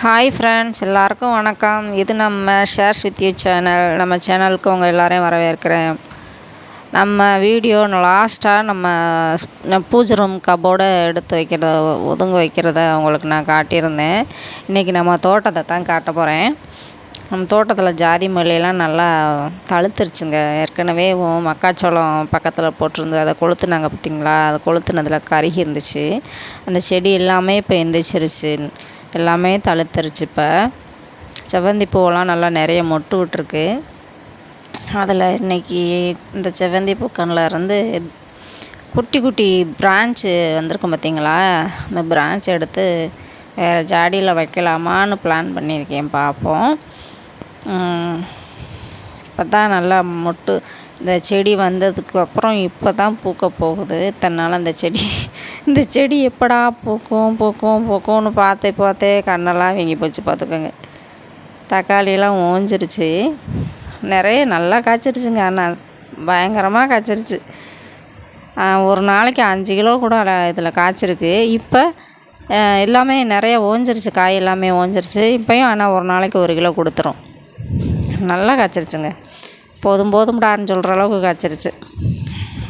Hi friends, எல்லாருக்கும் வணக்கம். இது நம்ம ஷேர்ஸ் வித் யூ சேனல். நம்ம சேனலுக்கு உங்கள் எல்லோரையும் வரவேற்கிறேன். நம்ம வீடியோ லாஸ்ட்டாக நம்ம பூஜை ரூம் கபோர்டை எடுத்து வைக்கிறத ஒதுங்க வைக்கிறத உங்களுக்கு நான் காட்டியிருந்தேன். இன்றைக்கி நம்ம தோட்டத்தை தான் காட்ட போகிறேன். நம்ம தோட்டத்தில் ஜாதி மல்லியெல்லாம் நல்லா தழுத்துருச்சுங்க. ஏற்கனவே மக்காச்சோளம் பக்கத்தில் போட்டிருந்து அதை கொளுத்துனாங்க பார்த்திங்களா, அதை கொளுத்துனதில் கருகி இருந்துச்சு. அந்த செடி எல்லாமே இப்போ எந்திரிச்சிருச்சு, எல்லாமே தழுத்துருச்சு. இப்போ செவ்வந்தி பூவெல்லாம் நல்லா நிறைய மொட்டு விட்டுருக்கு. அதில் இன்றைக்கி இந்த செவ்வந்தி பூக்கனில் இருந்து குட்டி குட்டி பிரான்ச்சு வந்திருக்கும் பார்த்திங்களா, அந்த பிரான்ச் எடுத்து வேறு ஜாடியில் வைக்கலாமான்னு பிளான் பண்ணியிருக்கேன். பார்ப்போம். இப்போ தான் நல்லா மொட்டு இந்த செடி வந்ததுக்கு அப்புறம் இப்போ தான் பூக்க போகுது. இத்தனை இந்த செடி எப்படா பூக்கும்னு பார்த்தே கண்ணெல்லாம் வீங்கி போச்சு பார்த்துக்கோங்க. தக்காளியெல்லாம் ஓஞ்சிருச்சு, நிறைய நல்லா காய்ச்சிருச்சுங்க. ஆனால் பயங்கரமாக காய்ச்சிருச்சு. ஒரு நாளைக்கு 5 கிலோ கூட இதில் காய்ச்சிருக்கு. இப்போ எல்லாமே நிறைய ஓஞ்சிருச்சு, காய் எல்லாமே ஓஞ்சிருச்சு. இப்போயும் ஆனால் ஒரு நாளைக்கு 1 கிலோ கொடுத்துரும். நல்லா காய்ச்சிருச்சுங்க. போதும்டான்னு சொல்கிற அளவுக்கு காய்ச்சிருச்சு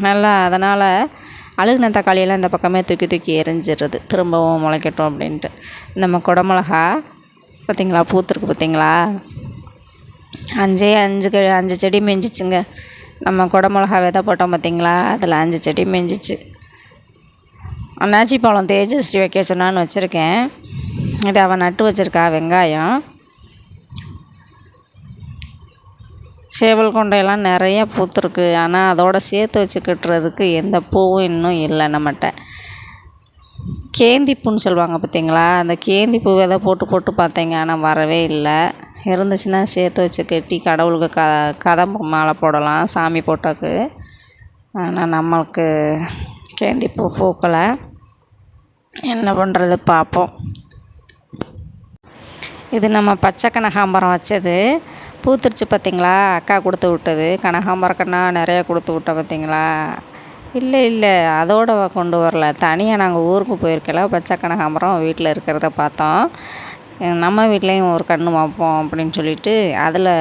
நல்லா. அதனால் அழுகுன தக்காளியெல்லாம் இந்த பக்கமே தூக்கி எரிஞ்சிடுறது, திரும்பவும் முளைக்கட்டும் அப்படின்ட்டு. நம்ம குடமிளகா பார்த்திங்களா, பூத்துருக்கு பார்த்திங்களா, 5 செடி மேய்ஞ்சிச்சுங்க. நம்ம குடமிளகா விதை போட்டோம் பார்த்திங்களா, அதில் 5 செடி மேய்ஞ்சிச்சு. அன்னாச்சி பழம் தேஜஸ்ரீ வைக்க சொன்னான்னு வச்சுருக்கேன். இது அவன் நட்டு வச்சுருக்கா. வெங்காயம், சேவல் கொண்டையெல்லாம் நிறைய பூத்துருக்கு. ஆனால் அதோடு சேர்த்து வச்சு கட்டுறதுக்கு எந்த பூவும் இன்னும் இல்லை நம்மகிட்ட. கேந்தி பூன்னு சொல்லுவாங்க பார்த்திங்களா, அந்த கேந்தி பூ விதை போட்டு பார்த்தேங்க, ஆனால் வரவே இல்லை. இருந்துச்சுன்னா சேர்த்து வச்சு கட்டி கடவுளுக்கு கதம்பு மாலை போடலாம், சாமி போட்டாக்கு. ஆனால் நம்மளுக்கு கேந்தி பூ பூக்கலை. என்ன பண்ணுறது பார்ப்போம். இது நம்ம பச்சை கனகாம்பரம் வச்சது, பூத்துருச்சு பார்த்திங்களா. அக்கா கொடுத்து விட்டது. கனகாம்பரக்கண்ணா நிறைய கொடுத்து விட்ட பார்த்திங்களா. இல்லை அதோடு கொண்டு வரல, தனியாக நாங்கள் ஊருக்கு போயிருக்கல. பச்சை கனகாம்பரம் வீட்டில் இருக்கிறத பார்த்தோம். நம்ம வீட்லேயும் ஒரு கன்று வைப்போம் அப்படின்னு சொல்லிட்டு அதில்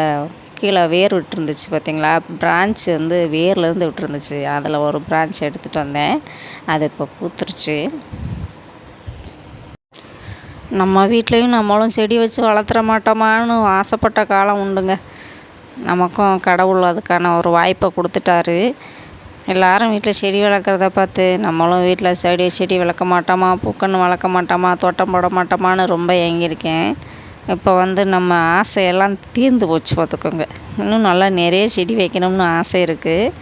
கீழே வேர் விட்டுருந்துச்சு பார்த்திங்களா. பிரான்ச் வந்து வேர்லேருந்து விட்டுருந்துச்சு. அதில் ஒரு பிரான்ச் எடுத்துகிட்டு வந்தேன். அது இப்போ பூத்துருச்சு. நம்ம வீட்லேயும் நம்மளும் செடி வச்சு வளர்த்துற மாட்டோமான்னு ஆசைப்பட்ட காலம் உண்டுங்க. நமக்கும் கடவுள் அதுக்கான ஒரு வாய்ப்பை கொடுத்துட்டாரு. எல்லோரும் வீட்டில் செடி வளர்க்குறத பார்த்து நம்மளும் வீட்டில் செடி வளர்க்க மாட்டோமா, பூக்கன்னு வளர்க்க மாட்டோமா, தோட்டம் போட மாட்டோமான்னு ரொம்ப ஏங்கியிருக்கேன். இப்போ வந்து நம்ம ஆசையெல்லாம் தீர்ந்து போச்சு பார்த்துக்கோங்க. இன்னும் நல்லா நிறைய செடி வைக்கணும்னு ஆசை இருக்குது.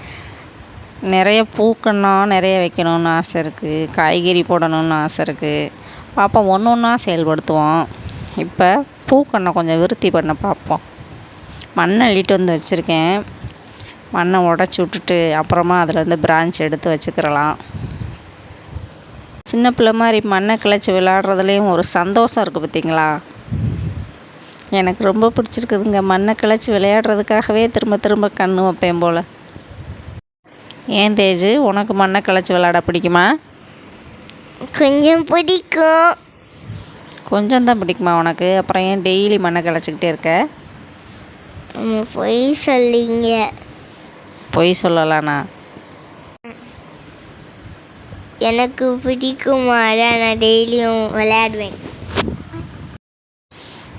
நிறைய பூக்கன்னால் நிறைய வைக்கணும்னு ஆசை இருக்குது. காய்கறி போடணும்னு ஆசை இருக்குது. பார்ப்போம், ஒன்றா செயல்படுத்துவோம். இப்போ பூக்கண்ணை கொஞ்சம் விருத்தி பண்ண பார்ப்போம். மண்ணை அள்ளிட்டு வந்து வச்சுருக்கேன். மண்ணை உடச்சி விட்டுட்டு அப்புறமா அதிலேருந்து பிரான்ச் எடுத்து வச்சுக்கிறலாம். சின்ன பிள்ளை மாதிரி மண்ணை கிளச்சி விளையாடுறதுலேயும் ஒரு சந்தோஷம் இருக்குது பார்த்திங்களா. எனக்கு ரொம்ப பிடிச்சிருக்குதுங்க. மண்ணை கிளச்சி விளையாடுறதுக்காகவே திரும்ப கன்று வைப்பேன் போல். ஏன் தேஜு, உனக்கு மண்ணை கிளச்சி விளையாட பிடிக்குமா? கொஞ்சம் பிடிக்கும். கொஞ்சம் தான் பிடிக்குமா உனக்கு? அப்புறம் ஏன் டெய்லி மண்ணை கிளச்சிக்கிட்டே இருக்க? பொய் சொல்லிங்க. பொய் சொல்லலாண்ணா? எனக்கு பிடிக்குமா, நான் டெய்லியும் விளையாடுவேன்.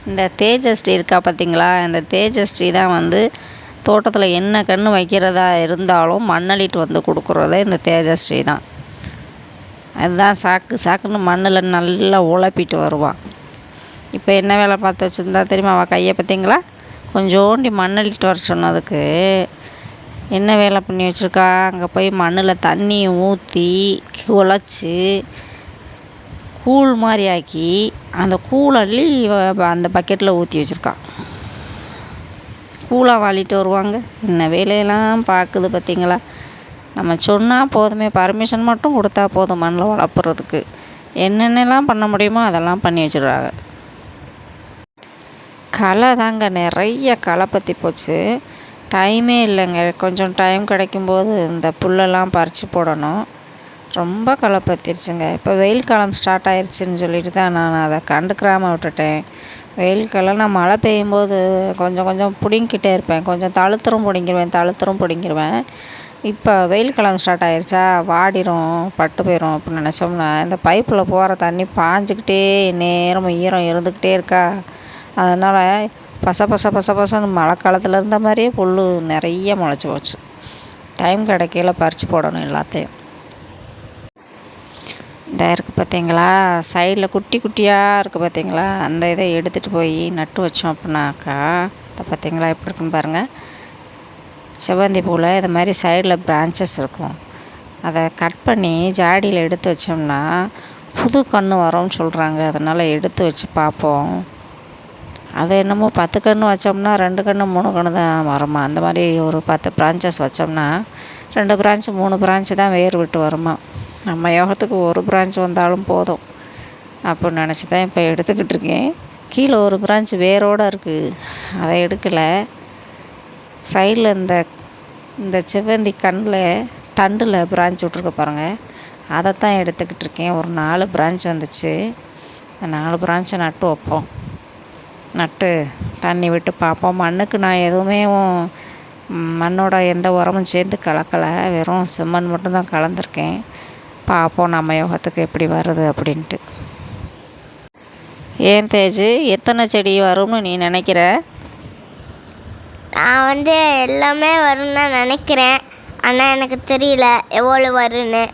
இந்த தேஜஸ்ரீ இருக்கா பார்த்திங்களா, இந்த தேஜஸ்ரீ தான் வந்து தோட்டத்தில் என்ன கன்று வைக்கிறதா இருந்தாலும் மண்ணளிட்டு வந்து கொடுக்குறதே இந்த தேஜஸ்ரீ தான். அதுதான் சாக்குன்னு மண்ணில் நல்லா உழப்பிட்டு வருவான். இப்போ என்ன வேலை பார்த்து வச்சுருந்தா தெரியுமா, அவள் கையை பார்த்திங்களா, கொஞ்சோண்டி மண்ணளிட்டு வர சொன்னதுக்கு என்ன வேலை பண்ணி வச்சுருக்கா. அங்கே போய் மண்ணில் தண்ணியை ஊற்றி குழச்சி கூழ் மாதிரி ஆக்கி அந்த கூழள்ளி அந்த பக்கெட்டில் ஊற்றி வச்சுருக்கான். கூழாக வாளிட்டு வருவாங்க. என்ன வேலையெல்லாம் பார்க்குது பார்த்திங்களா. நம்ம சொன்னால் போதுமே, பர்மிஷன் மட்டும் கொடுத்தா போதும் மண்ணில் வளர்ப்புறதுக்கு. என்னென்னலாம் பண்ண முடியுமோ அதெல்லாம் பண்ணி வச்சுருவாங்க. களை தாங்க, நிறைய களை பற்றி போச்சு. டைமே இல்லைங்க. கொஞ்சம் டைம் கிடைக்கும்போது இந்த புல்லெல்லாம் பறித்து போடணும். ரொம்ப களை பற்றிருச்சுங்க. இப்போ வெயில் காலம் ஸ்டார்ட் ஆயிடுச்சுன்னு சொல்லிட்டு தான் நான் அதை கண்டுக்கிறாமல் விட்டுட்டேன். வெயிலுக்கெல்லாம் நான் மழை பெய்யும்போது கொஞ்சம் கொஞ்சம் பிடுங்கிக்கிட்டே இருப்பேன். கொஞ்சம் தழுத்துரும் பிடுங்கிருவேன். இப்போ வெயில் காலம் ஸ்டார்ட் ஆயிருச்சா, வாடிரும், பட்டு போயிடும் அப்படின்னு நினச்சோம்னா, இந்த பைப்பில் போகிற தண்ணி பாஞ்சிக்கிட்டே நேரமும் ஈரம் இருந்துக்கிட்டே இருக்கா. அதனால் பசன்னு மழை காலத்தில் இருந்த மாதிரியே புல் நிறைய முளைச்சி போச்சு. டைம் கிடைக்கையில் பறித்து போடணும் எல்லாத்தையும். இந்த இருக்குது பார்த்தீங்களா, சைடில் குட்டி குட்டியாக இருக்குது பார்த்தீங்களா, அந்த இதை எடுத்துகிட்டு போய் நட்டு வச்சோம் அப்படின்னாக்கா, இதை பார்த்தீங்களா எப்படி இருக்குன்னு பாருங்கள். செவ்வந்தி பூவில் இது மாதிரி சைடில் பிரான்ச்சஸ் இருக்கும். அதை கட் பண்ணி ஜாடியில் எடுத்து வச்சோம்னா புது கன்று வரும்னு சொல்கிறாங்க. அதனால் எடுத்து வச்சு பார்ப்போம். அது என்னமோ 10 கன்று வச்சோம்னா 2 கன்று 3 கன்று தான் வருமா. அந்த மாதிரி ஒரு 10 பிரான்ச்சஸ் வச்சோம்னா 2 பிரான்ச்சு 3 பிரான்ச்சு தான் வேர் விட்டு வருமா. நம்ம யோகத்துக்கு ஒரு பிரான்ச் வந்தாலும் போதும் அப்படின்னு நினச்சி தான் இப்போ எடுத்துக்கிட்டு இருக்கேன். கீழே ஒரு பிரான்ச் வேரோடு இருக்குது, அதை எடுக்கலை. சைடில் இந்த செவ்வந்தி தண்டில் பிரான்ச் விட்ருக்க பாருங்கள், அதைத்தான் எடுத்துக்கிட்டு இருக்கேன். ஒரு 4 பிரான்ச் வந்துச்சு. அந்த 4 பிரான்ச்சை நட்டு வைப்போம். நட்டு தண்ணி விட்டு பார்ப்போம். மண்ணுக்கு நான் எதுவுமே மண்ணோட எந்த உரமும் சேர்ந்து கலக்கலை, வெறும் செம்மண் மட்டும்தான் கலந்துருக்கேன். பார்ப்போம் நம்ம யோகத்துக்கு எப்படி வருது அப்படின்ட்டு. ஏன் தேஜு, எத்தனை செடி வரும்னு நீ நினைக்கிற? நான் எல்லாமே வரும்னு தான் நினைக்கிறேன். ஆனால் எனக்கு தெரியல எவ்வளோ வரும்னு.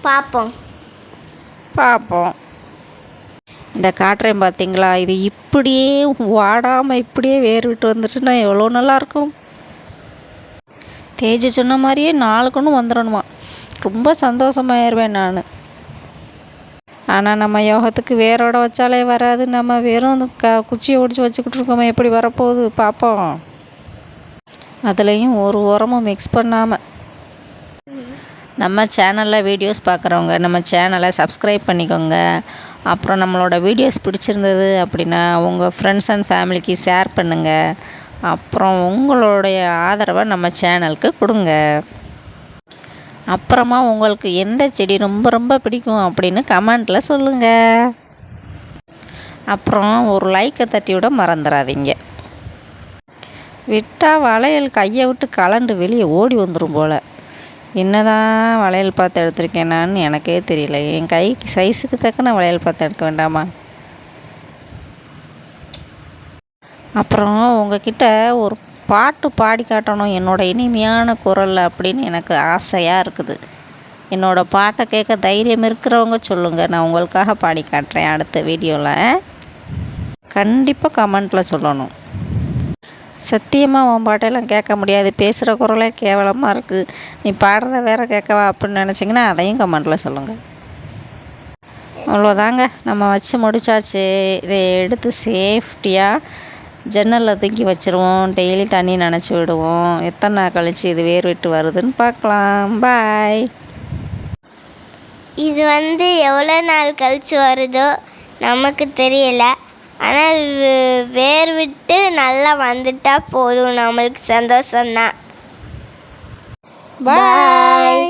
பார்ப்போம். இந்த காட்டுறேன் பார்த்தீங்களா, இது இப்படியே வாடாமல் இப்படியே வேர் விட்டு வந்துருச்சுன்னா எவ்வளோ நல்லாயிருக்கும். தேஜு சொன்ன மாதிரியே 4 கன்று வந்துடணுமா. ரொம்ப சந்தோஷமாயிருவேன் நான். ஆனால் நம்ம யோகத்துக்கு வேரோட வச்சாலே வராது. நம்ம வெறும் குச்சியை ஒடிச்சு வச்சுக்கிட்டு இருக்கோமே, எப்படி வரப்போகுது பார்ப்போம். அதுலேயும் ஒரு உரமும் மிக்ஸ் பண்ணாமல். நம்ம சேனலில் வீடியோஸ் பார்க்குறவங்க நம்ம சேனலை சப்ஸ்கிரைப் பண்ணிக்கோங்க. அப்புறம் நம்மளோட வீடியோஸ் பிடிச்சிருந்தது அப்படின்னா உங்கள் ஃப்ரெண்ட்ஸ் அண்ட் ஃபேமிலிக்கு ஷேர் பண்ணுங்கள். அப்புறம் உங்களுடைய ஆதரவை நம்ம சேனலுக்கு கொடுங்க. அப்புறமா உங்களுக்கு எந்த செடி ரொம்ப ரொம்ப பிடிக்கும் அப்படின்னு கமெண்ட்டில் சொல்லுங்கள். அப்புறம் ஒரு லைக்கை தட்டி விட மறந்துடாதீங்க. விட்டால் வளையல் கையை விட்டு கலண்டு வெளியே ஓடி வந்துடும் போல். என்னதான் வளையல் பார்த்து எடுத்திருக்கேனான்னு எனக்கே தெரியல. என் கைக்கு சைஸுக்கு தக்கன வளையல் பார்த்து எடுக்க வேண்டாமா. அப்புறம் உங்ககிட்ட ஒரு பாட்டு பாடி காட்டணும் என்னோடய இனிமையான குரல் அப்படின்னு எனக்கு ஆசையாக இருக்குது. என்னோடய பாட்டை கேட்க தைரியம் இருக்கிறவங்க சொல்லுங்கள், நான் உங்களுக்காக பாடி காட்டுறேன் அடுத்த வீடியோவில். கண்டிப்பாக கமெண்ட்டில் சொல்லணும். சத்தியமாக உன் பாட்டெல்லாம் கேட்க முடியாது, பேசுகிற குரலே கேவலமாக இருக்குது, நீ பாடுறத வேறு கேட்கவா அப்படின்னு நினச்சிங்கன்னா அதையும் கமெண்ட்டில் சொல்லுங்கள். அவ்வளோதாங்க, நம்ம வச்சு முடித்தாச்சு. இதை எடுத்து சேஃப்டியாக ஜன்னலில் தூக்கி வச்சுருவோம். டெய்லி தண்ணி நனைச்சி விடுவோம். எத்தனை நாள் கழித்து இது வேர் விட்டு வருதுன்னு பார்க்கலாம். பாய். இது எவ்வளோ நாள் கழித்து வருதோ நமக்கு தெரியலை. ஆனால் வேர் விட்டு நல்லா வந்துட்டால் போதும், நம்மளுக்கு சந்தோஷம்தான். பாய்.